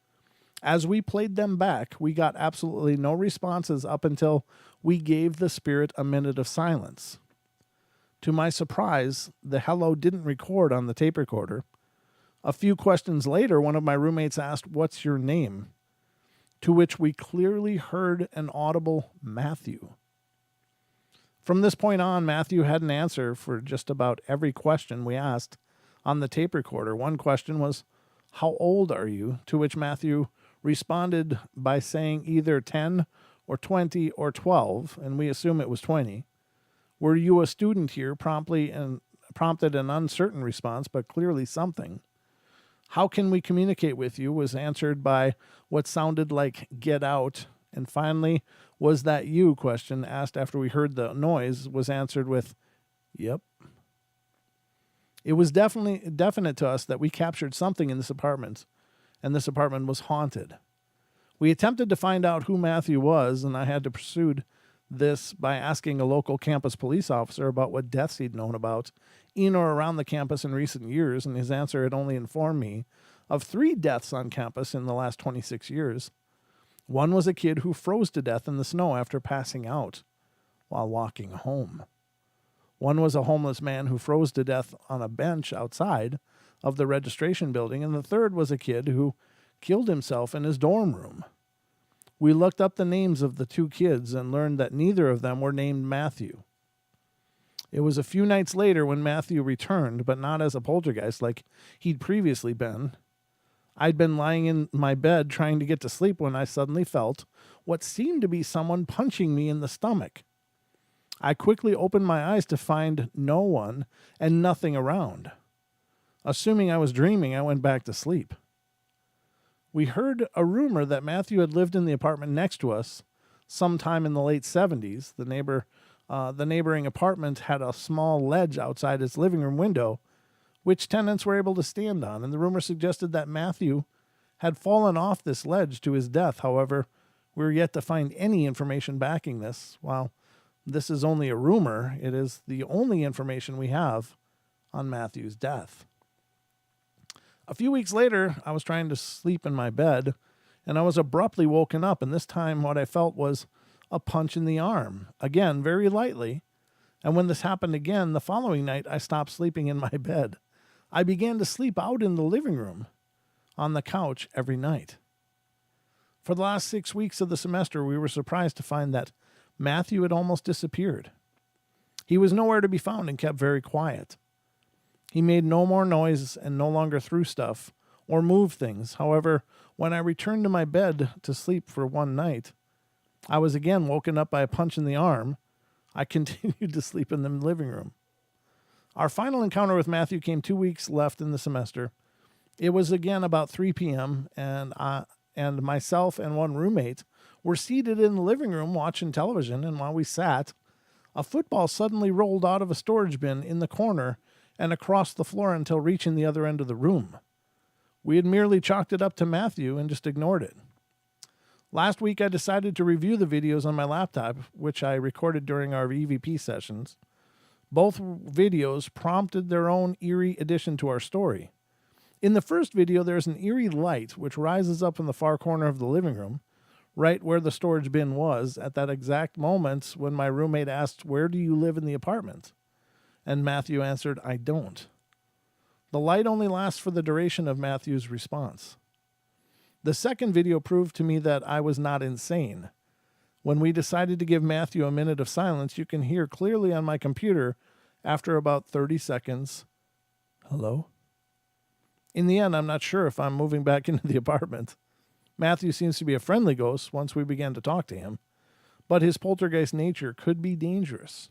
As we played them back, we got absolutely no responses up until we gave the spirit a minute of silence. To my surprise, the hello didn't record on the tape recorder. A few questions later, one of my roommates asked, "What's your name?" To which we clearly heard an audible Matthew. From this point on, Matthew had an answer for just about every question we asked on the tape recorder. One question was, "How old are you?" To which Matthew responded by saying either 10 or 20 or 12, and we assume it was 20. "Were you a student here?" Prompted an uncertain response, but clearly something. "How can we communicate with you?" was answered by what sounded like "get out." And finally, "Was that you?" question asked after we heard the noise was answered with, "Yep." It was definite to us that we captured something in this apartment, and this apartment was haunted. We attempted to find out who Matthew was, and I had to pursue this by asking a local campus police officer about what deaths he'd known about in or around the campus in recent years, and his answer had only informed me of 3 deaths on campus in the last 26 years. One was a kid who froze to death in the snow after passing out while walking home. One was a homeless man who froze to death on a bench outside of the registration building, and the third was a kid who killed himself in his dorm room. We looked up the names of the 2 kids and learned that neither of them were named Matthew. It was a few nights later when Matthew returned, but not as a poltergeist like he'd previously been. I'd been lying in my bed trying to get to sleep when I suddenly felt what seemed to be someone punching me in the stomach. I quickly opened my eyes to find no one and nothing around. Assuming I was dreaming, I went back to sleep. We heard a rumor that Matthew had lived in the apartment next to us sometime in the late 70s. The neighboring apartment had a small ledge outside its living room window, which tenants were able to stand on, and the rumor suggested that Matthew had fallen off this ledge to his death. However, we're yet to find any information backing this. While this is only a rumor, it is the only information we have on Matthew's death. A few weeks later, I was trying to sleep in my bed, and I was abruptly woken up, and this time what I felt was a punch in the arm, again, very lightly. And when this happened again, the following night, I stopped sleeping in my bed. I began to sleep out in the living room, on the couch every night. For the last 6 weeks of the semester, we were surprised to find that Matthew had almost disappeared. He was nowhere to be found and kept very quiet. He made no more noise and no longer threw stuff or moved things. However, when I returned to my bed to sleep for one night, I was again woken up by a punch in the arm. I continued to sleep in the living room. Our final encounter with Matthew came 2 weeks left in the semester. It was again about 3 p.m., and myself and one roommate were seated in the living room watching television, and while we sat, a football suddenly rolled out of a storage bin in the corner and across the floor until reaching the other end of the room. We had merely chalked it up to Matthew and just ignored it. Last week, I decided to review the videos on my laptop, which I recorded during our EVP sessions. Both videos prompted their own eerie addition to our story. In the first video, there's an eerie light which rises up in the far corner of the living room, right where the storage bin was, at that exact moment when my roommate asked, "Where do you live in the apartment?" And Matthew answered, "I don't." The light only lasts for the duration of Matthew's response. The second video proved to me that I was not insane. When we decided to give Matthew a minute of silence, you can hear clearly on my computer after about 30 seconds, hello? In the end, I'm not sure if I'm moving back into the apartment. Matthew seems to be a friendly ghost once we began to talk to him, but his poltergeist nature could be dangerous.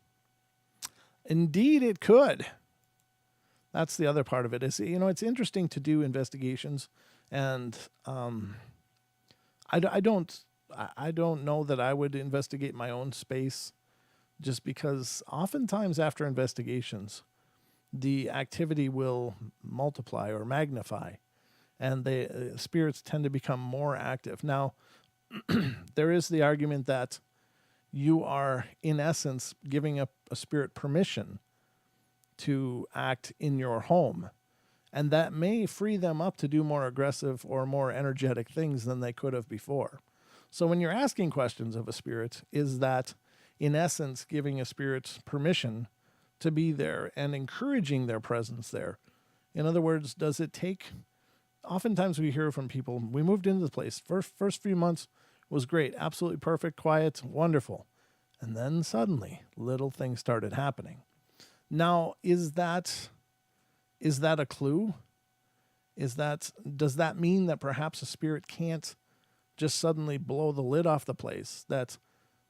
Indeed, it could. That's the other part of it. Is, it's interesting to do investigations, and I don't know that I would investigate my own space, just because oftentimes after investigations, the activity will multiply or magnify, and the spirits tend to become more active. Now, there is the argument that you are, in essence, giving a spirit permission to act in your home, and that may free them up to do more aggressive or more energetic things than they could have before. So when you're asking questions of a spirit, is that, in essence, giving a spirit permission to be there and encouraging their presence there? In other words, does it take... Oftentimes we hear from people, we moved into the place, first few months was great, absolutely perfect, quiet, wonderful. And then suddenly, little things started happening. Now, is that a clue? Does that mean that perhaps a spirit can't just suddenly blow the lid off the place, that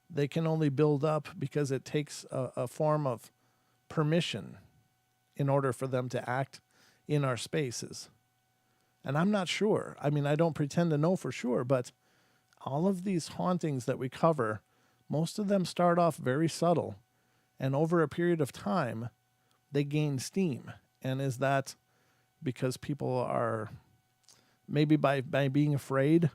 they can only build up because it takes a form of permission in order for them to act in our spaces? And I'm not sure. I mean, I don't pretend to know for sure, but all of these hauntings that we cover, most of them start off very subtle, and over a period of time, they gain steam. And is that because people are, maybe by being afraid,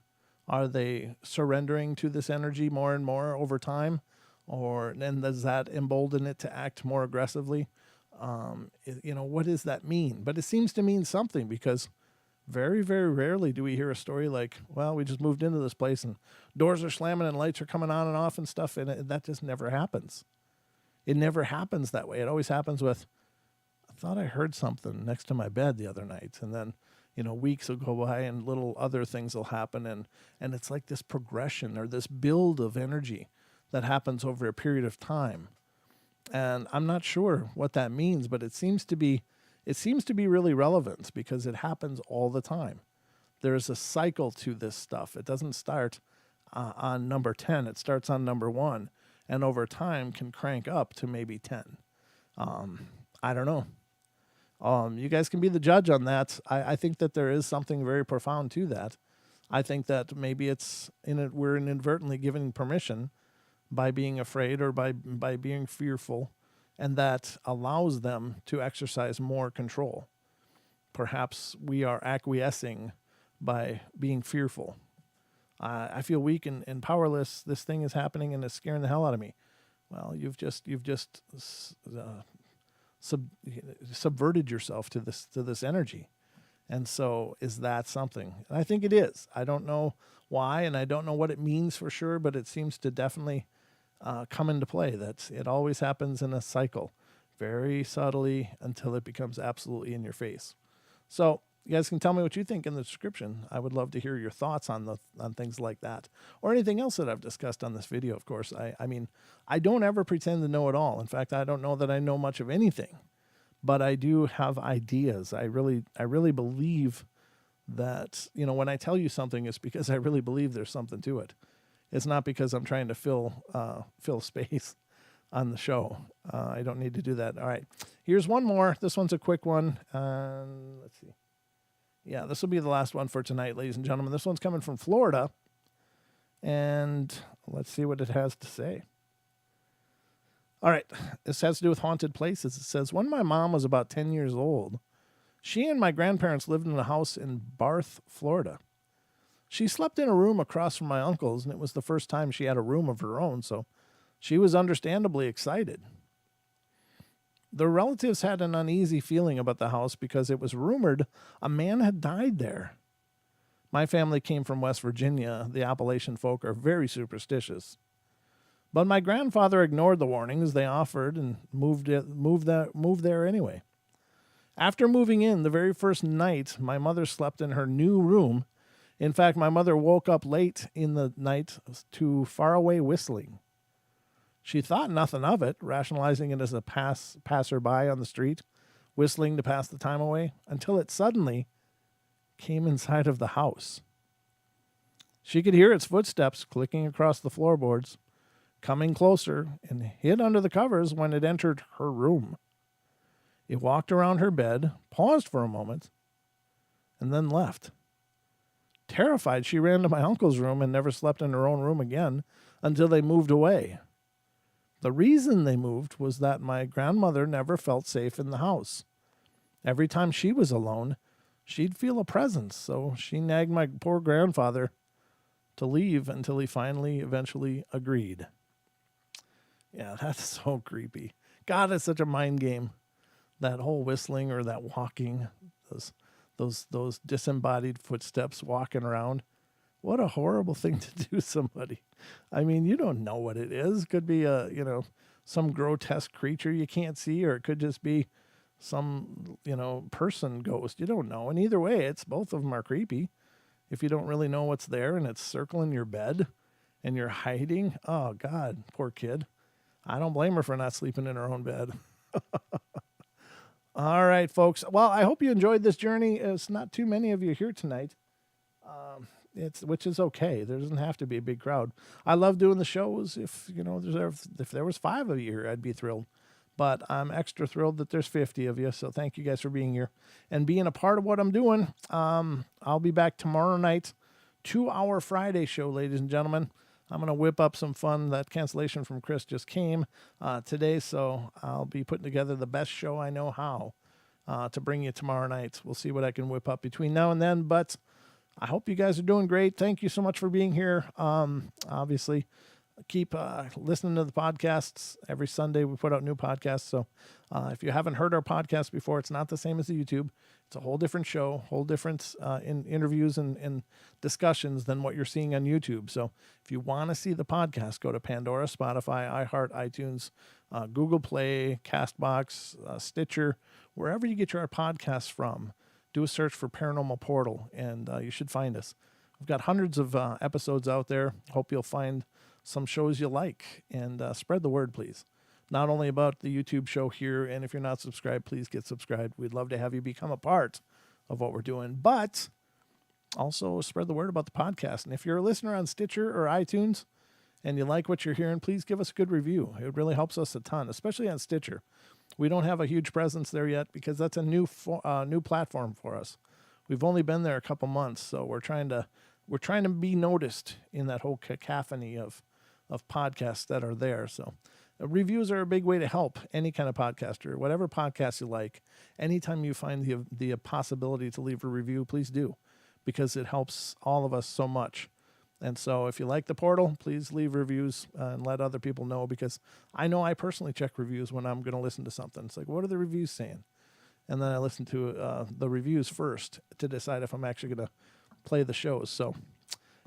are they surrendering to this energy more and more over time? Or then does that embolden it to act more aggressively? What does that mean? But it seems to mean something, because very, very rarely do we hear a story like, well, we just moved into this place and doors are slamming and lights are coming on and off and stuff. And that just never happens. It never happens that way. It always happens with, I thought I heard something next to my bed the other night. And then, weeks will go by and little other things will happen. And it's like this progression or this build of energy that happens over a period of time. And I'm not sure what that means, but it seems to be really relevant, because it happens all the time. There's a cycle to this stuff. It doesn't start on number 10. It starts on number 1, and over time can crank up to maybe 10. I don't know. You guys can be the judge on that. I think that there is something very profound to that. I think that maybe we're inadvertently giving permission by being afraid or by being fearful, and that allows them to exercise more control. Perhaps we are acquiescing by being fearful. I feel weak and powerless. This thing is happening and it's scaring the hell out of me. Well, you've just subverted yourself to this energy. And so is that something? And I think it is. I don't know why, and I don't know what it means for sure, but it seems to definitely come into play. That it always happens in a cycle, very subtly, until it becomes absolutely in your face. So you guys can tell me what you think in the description. I would love to hear your thoughts on things like that, or anything else that I've discussed on this video. Of course, I mean, I don't ever pretend to know it all. In fact, I don't know that I know much of anything, but I do have ideas. I really believe that, when I tell you something, it's because I really believe there's something to it. It's not because I'm trying to fill space on the show. I don't need to do that. All right, here's one more. This one's a quick one. Let's see. Yeah, this will be the last one for tonight, ladies and gentlemen. This one's coming from Florida, and let's see what it has to say. All right, this has to do with haunted places. It says, when my mom was about 10 years old, she and my grandparents lived in a house in Barth, Florida. She slept in a room across from my uncle's, and it was the first time she had a room of her own, so she was understandably excited. The relatives had an uneasy feeling about the house because it was rumored a man had died there. My family came from West Virginia. The Appalachian folk are very superstitious. But my grandfather ignored the warnings they offered and moved there anyway. After moving in, the very first night, my mother slept in her new room, In fact, my mother woke up late in the night to faraway whistling. She thought nothing of it, rationalizing it as a passerby on the street, whistling to pass the time away, until it suddenly came inside of the house. She could hear its footsteps clicking across the floorboards, coming closer, and hid under the covers when it entered her room. It walked around her bed, paused for a moment, and then left. Terrified, she ran to my uncle's room and never slept in her own room again until they moved away. The reason they moved was that my grandmother never felt safe in the house. Every time she was alone, she'd feel a presence, so she nagged my poor grandfather to leave until he eventually agreed. Yeah, that's so creepy. God, it's such a mind game. That whole whistling or that walking, those disembodied footsteps walking around. What a horrible thing to do to somebody. I mean, you don't know what it is. Could be some grotesque creature you can't see, or it could just be some, person ghost. You don't know. And either way, both of them are creepy. If you don't really know what's there and it's circling your bed and you're hiding, oh God, poor kid. I don't blame her for not sleeping in her own bed. All right, folks. Well, I hope you enjoyed this journey. It's not too many of you here tonight, which is okay. There doesn't have to be a big crowd. I love doing the shows. If there was 5 of you here, I'd be thrilled. But I'm extra thrilled that there's 50 of you. So thank you guys for being here and being a part of what I'm doing. I'll be back tomorrow night, 2-hour Friday show, ladies and gentlemen. I'm going to whip up some fun. That cancellation from Chris just came today, so I'll be putting together the best show I know how to bring you tomorrow night. We'll see what I can whip up between now and then, but I hope you guys are doing great. Thank you so much for being here. Obviously, keep listening to the podcasts. Every Sunday we put out new podcasts, so if you haven't heard our podcast before, it's not the same as the YouTube. It's a whole different show, whole different in interviews and discussions than what you're seeing on YouTube. So if you want to see the podcast, go to Pandora, Spotify, iHeart, iTunes, Google Play, CastBox, Stitcher, wherever you get your podcasts from. Do a search for Paranormal Portal, and you should find us. We've got hundreds of episodes out there. Hope you'll find some shows you like, and spread the word, please. Not only about the YouTube show here, and if you're not subscribed, please get subscribed. We'd love to have you become a part of what we're doing, but also spread the word about the podcast. And if you're a listener on Stitcher or iTunes and you like what you're hearing, please give us a good review. It really helps us a ton, especially on Stitcher. We don't have a huge presence there yet because that's a new platform for us. We've only been there a couple months, so we're trying to be noticed in that whole cacophony of podcasts that are there. So reviews are a big way to help any kind of podcaster, whatever podcast you like. Anytime you find the possibility to leave a review, please do, because it helps all of us so much. And so if you like the portal, please leave reviews and let other people know, because I know I personally check reviews when I'm going to listen to something. It's like, what are the reviews saying? And then I listen to the reviews first to decide if I'm actually going to play the shows. So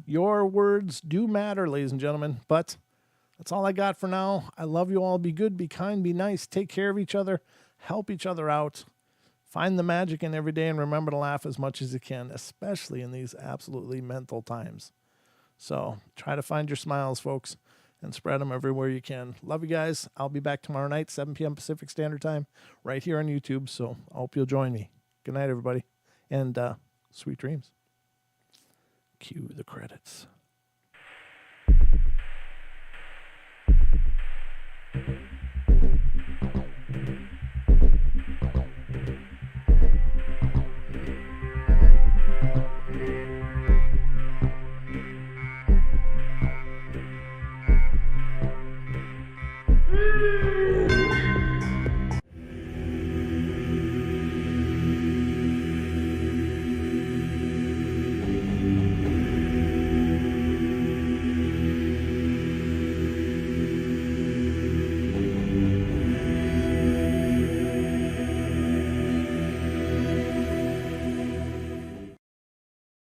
your words do matter, ladies and gentlemen, but that's all I got for now. I love you all. Be good, be kind, be nice. Take care of each other. Help each other out. Find the magic in every day, and remember to laugh as much as you can, especially in these absolutely mental times. So try to find your smiles, folks, and spread them everywhere you can. Love you guys. I'll be back tomorrow night, 7 p.m. Pacific Standard Time, right here on YouTube. So I hope you'll join me. Good night, everybody, and sweet dreams. Cue the credits.